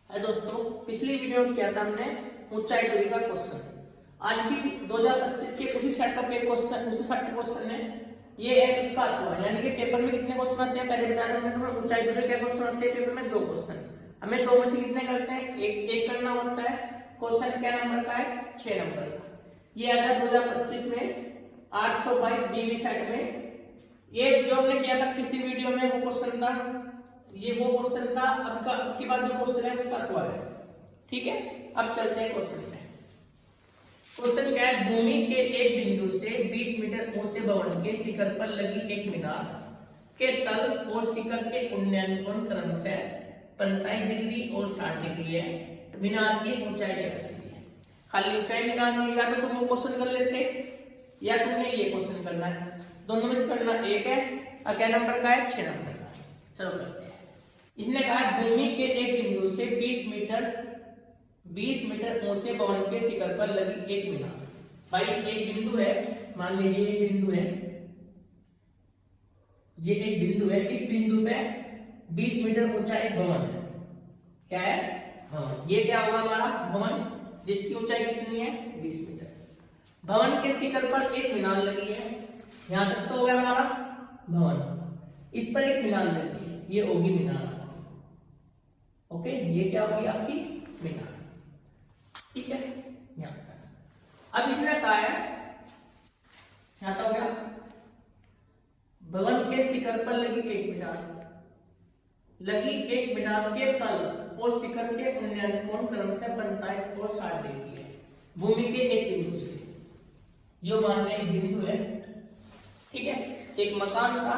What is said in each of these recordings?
है दोस्तों, पिछली वीडियो में किया था हमने ऊंचाई दूरी का क्वेश्चन। आज भी 2025 के उसी सेट का क्वेश्चन है। ये है उसका अथवा, यानी कि पेपर में कितने क्वेश्चन आते हैं पहले बताया था मैंने तुम्हें। ऊंचाई दूरी के क्वेश्चन आते हैं पेपर में 2 क्वेश्चन। हमें 2 में से कितने करते हैं, एक करना होता है। क्वेश्चन क्या नंबर का है, 6 नंबर का। ये आया था 2025 में 822 डीवी सेट में। ये जो हमने किया था पिछली वीडियो में वो क्वेश्चन था, ये वो क्वेश्चन था। अब की बात जो क्वेश्चन है उसका अथवा है। ठीक है, अब चलते हैं क्वेश्चन पे। क्वेश्चन क्या है, भूमि के एक बिंदु से 20 मीटर ऊंचे भवन के शिखर पर लगी एक मीनार के तल और शिखर के उन्नयन कोण क्रमशः 45 डिग्री और 60 डिग्री है। मीनार की ऊंचाई ज्ञात कीजिए। खाली ऊंचाई निकालनी है, या तो तुम वो क्वेश्चन कर लेते या तुमने ये क्वेश्चन करना है। दोनों में से करना एक है। और क्या नंबर का है, 6 नंबर का। चलो करते हैं। इसने कहा भूमि के एक बिंदु से 20 मीटर ऊंचे भवन के शिखर पर लगी एक मीनार। भाई एक बिंदु है, मान लीजिए एक बिंदु है, ये एक बिंदु है। इस बिंदु पे 20 मीटर ऊंचा एक भवन है। क्या है, भवन। ये क्या होगा हमारा भवन, जिसकी ऊंचाई कितनी है, 20 मीटर। भवन के शिखर पर एक मीनार लगी है। यहां तक तो हो गया हमारा भवन। इस पर एक मीनार लगी है, ये होगी मीनार। ओके, ये क्या होगी आपकी मीनार। ठीक है, यहां तक। अब इसने कहा है, यहां तक हो गया। भवन के शिखर पर लगी एक मीनार के तल और शिखर के उन्नयन कोण क्रमशः 45 और 60 डिग्री है। भूमि के एक बिंदु से, यो मान लिया एक बिंदु है। ठीक है, एक मकान था,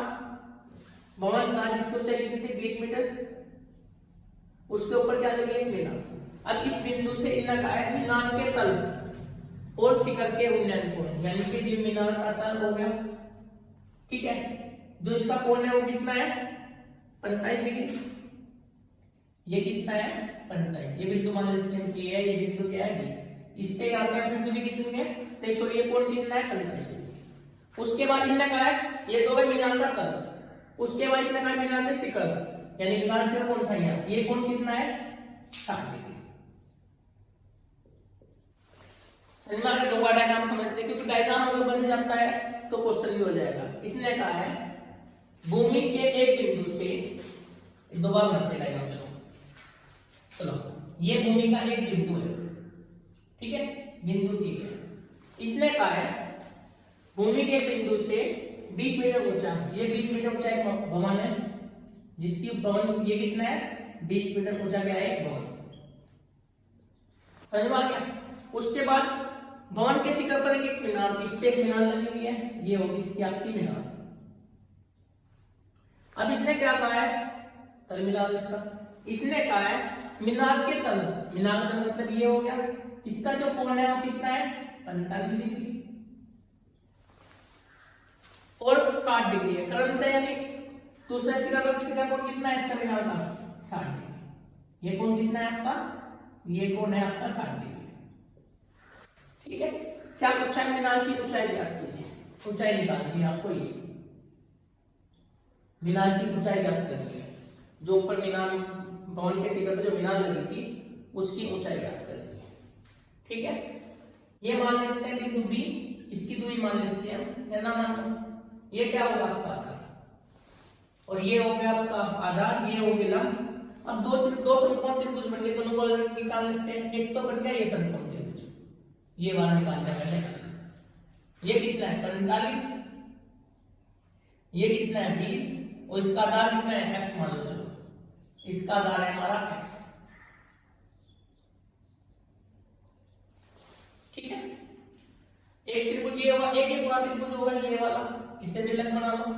भवन था, जिसकी ऊंचाई कितनी थी, 20 मीटर। उसके ऊपर क्या लगी, एक मीनार। अब इस बिंदु से इन्हें कहा है मीनार के तल और शिखर के उन्नयन कोण, यानी कि मीनार का तल हो गया। ठीक है, जो इसका कोण है वो कितना है, 45 डिग्री। ये कितना है, 45। ये बिंदु मान लेते हैं ए है, ये बिंदु क्या है, बी। इससे आते हैं दूरी कितनी है, 23, और ये कोण कितना है, 45 डिग्री। उसके बाद इन्होंने कहा है ये तो मीनार का तल, उसके बाद इसने कहा मीनार का शिखर, यानी मीनार शिखर कौन सा है, ये कोण कितना है, 60 डिग्री। समझ में आ गया। 2 का डायग्राम समझते, क्योंकि डायग्राम अगर बन जाता है तो क्वेश्चन भी हो जाएगा। इसने कहा है भूमि के एक बिंदु से, 2 बार बनते डायग्राम। चलो, ये भूमि का एक बिंदु है। ठीक है, बिंदु ए है। इसने कहा है भूमि के बिंदु से 20 मीटर ऊंचा, ये 20 मीटर ऊंचा एक भवन है, जिसकी भवन ये कितना है, 20 मीटर ऊंचा क्या है, एक भवन। समझ में आ गया। उसके बाद भवन के शिखर पर एक मीनार, इस पे एक मीनार लगी हुई है, ये होगी इसकी आपकी मीनार। अब इसने क्या कहा है, तल मिला दो इसका। इसने कहा है मीनार के तल, मीनार का तल मतलब ये हो गया, इसका जो कोण है वो कितना है, 45 डिग्री और 60 डिग्री है क्रम से, यानी दूसरा शिखर कोण कितना है इसका, मीनार का 60 डिग्री। ये कोण कितना है आपका, ये कोण है आपका 60 डिग्री। ठीक है, क्या पूछा है, मीनार की ऊंचाई ज्ञात कीजिए। ऊंचाई निकालनी है आपको, ये मीनार की ऊंचाई ज्ञात करनी है। जो ऊपर मीनार, भवन के शिखर पर जो मीनार लगी थी उसकी ऊंचाई ज्ञात करनी है। ठीक है, ये मान लेते हैं बिंदु बी, इसकी दूरी मान लेते हैं, है ना, मान लो। ये क्या होगा आपका आधार, और ये हो गया आपका आधार, ये हो गया लंब। अब दो समकोण त्रिभुज बन गए, दोनों को निकाल लेते हैं। एक तो बन गया ये समकोण त्रिभुज, ये वाला निकालना है। ये कितना है, 45, ये कितना है, 20, और इसका आधार कितना है, x मान लो। चलो, इसका आधार है हमारा x। ठीक है, एक त्रिभुज ये होगा, एक पूरा त्रिभुज होगा ये वाला, इसे भी लंब बना लो।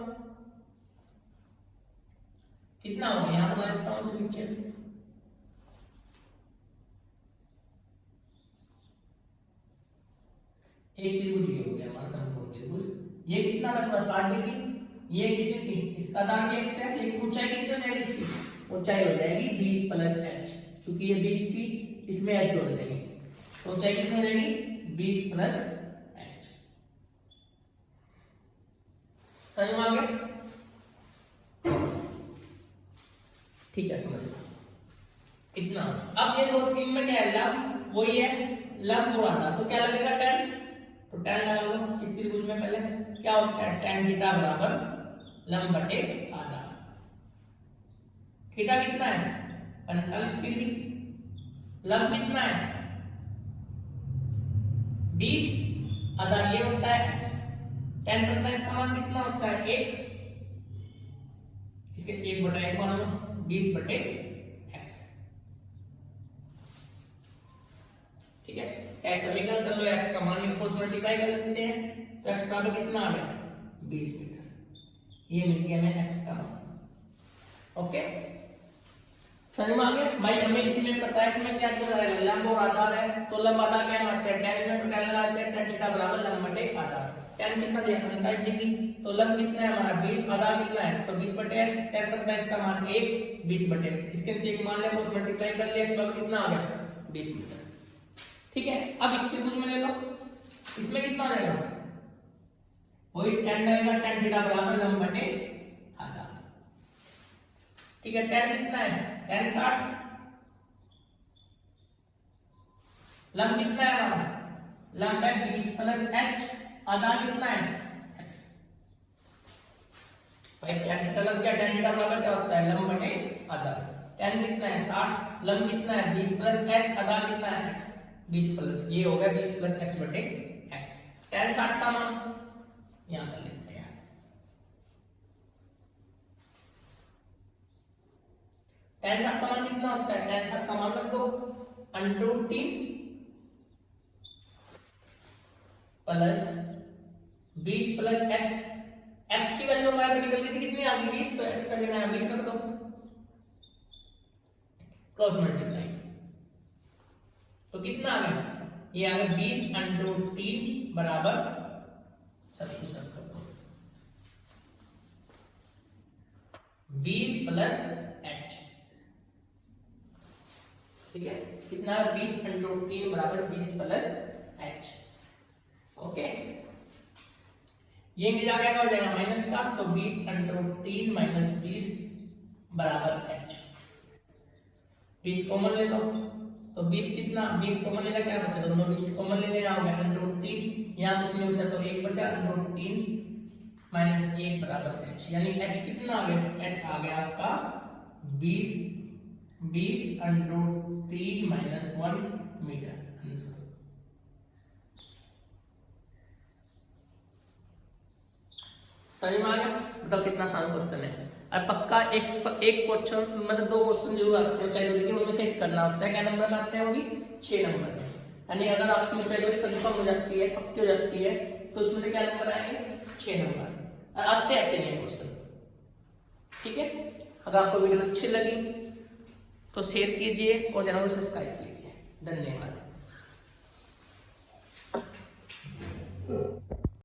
कितना होगा, यहां बना देता हूं इसे पिक्चर। एक त्रिभुज ये हो गया हमारा समकोण त्रिभुज। ये कितना था, पूरा 60 डिग्री। ये कितनी थी, इसका आधार भी x है। लेकिन ऊंचाई कितनी हो जाएगी इसकी, ऊंचाई हो जाएगी 20 प्लस h, क्योंकि ये 20 थी, इसमें h जोड़ देंगे तो ऊंचाई कितनी हो जाएगी, 20 प्लस h। समझ में आ गया। ठीक है, समझ लो। इतना। अब ये दो तीन में क्या है, लंब वही है, लंब और आधा, तो क्या लगेगा tan, तो tan लगा लो इस त्रिभुज में। पहले क्या होता है, tan थीटा बराबर लंब बटे आधा। थीटा कितना है 45 डिग्री, लंब कितना है 20, आधा ये होता है x। tan 45 का मान कितना होता है 1, इसके 1/1 मान लो 20/x। ठीक है, ऐसा समीकरण कर लो, x का मान को मल्टीप्लाई कर देते हैं, तो x का कितना आ गया 20 मीटर। ये मिल गया हमें x का मान। ओके, समझ में आ गया भाई। हमें इसमें पता है कि मैं क्या चीज है, लंब और आधार है, तो लंब आधार क्या मानते हैं, tan में तो tan लगाते हैं, tan थीटा बराबर लंब बटे आधार। tan कितना दिया 45 डिग्री, तो लंब कितना है हमारा 20, आधार कितना है तो 20/x। tan 45 का मान 1, 20/, इसके नीचे एक मान लिया, उस मल्टीप्लाई कर लिया, इसका कितना आ गया 20 मीटर। ठीक है, अब इस त्रिभुज में ले लो, इसमें कितना आ जाएगा, वही tan लगेगा, tan थीटा बराबर लंब बटे आधार। ठीक है, tan कितना है tan 60, लंब कितना है हमारा, लंब है 20 प्लस h, आधार कितना है x। भाई tan थीटा लग गया, tan थीटा बराबर क्या होता है लंब बटे आधार। tan कितना है 60, लंब कितना है 20 प्लस h, आधार कितना है x 20 प्लस, ये हो गया 20 प्लस x बटे x। tan 60 का मान यहां कर लेते हैं, tan 60 का मान कितना होता है, tan 60 का मान रख दो √3 प्लस 20 प्लस h, x की वैल्यू हमारे पे निकल गई थी कितनी आ गई 20, तो x का जगह 20 कर दो, क्रॉस मल्टीप्लाई, तो कितना आ गया, ये आ गया 20 √3 बराबर, सब कुछ रख दो 20 प्लस h। ठीक है, कितना 20 √3 बराबर 20 प्लस h। ओके, ये जाके क्या हो जाएगा माइनस का, तो 20 √3 माइनस 20 बराबर h। 20 कॉमन ले लो, तो 20 कितना 20 कॉमन लेना, क्या बचा दोनों 20 कॉमन ले लेना, हो गया √3, यहाँ कुछ नहीं बचा तो 1 बचा, √3 माइनस 1 बराबर h, यानी h कितना आ गया, h आ गया आपका 20 √3 माइनस 1 मीटर। समझ में आ गया, बताओ कितना आसान क्वेश्चन है। और पक्का एक क्वेश्चन मतलब दो क्वेश्चन जरूर आते हैं ऊंचाई दूरी के, उनमें से एक करना होता है। क्या नंबर में आते हैं, वो भी 6 नंबर में। यानी अगर आपकी ऊंचाई दूरी कंफर्म हो जाती है, पक्की हो जाती है, तो उसमें से क्या नंबर आएंगे 6 नंबर, और आते ऐसे नहीं क्वेश्चन। ठीक है, अगर आपको वीडियो अच्छी लगी तो शेयर कीजिए और चैनल को सब्सक्राइब कीजिए। धन्यवाद।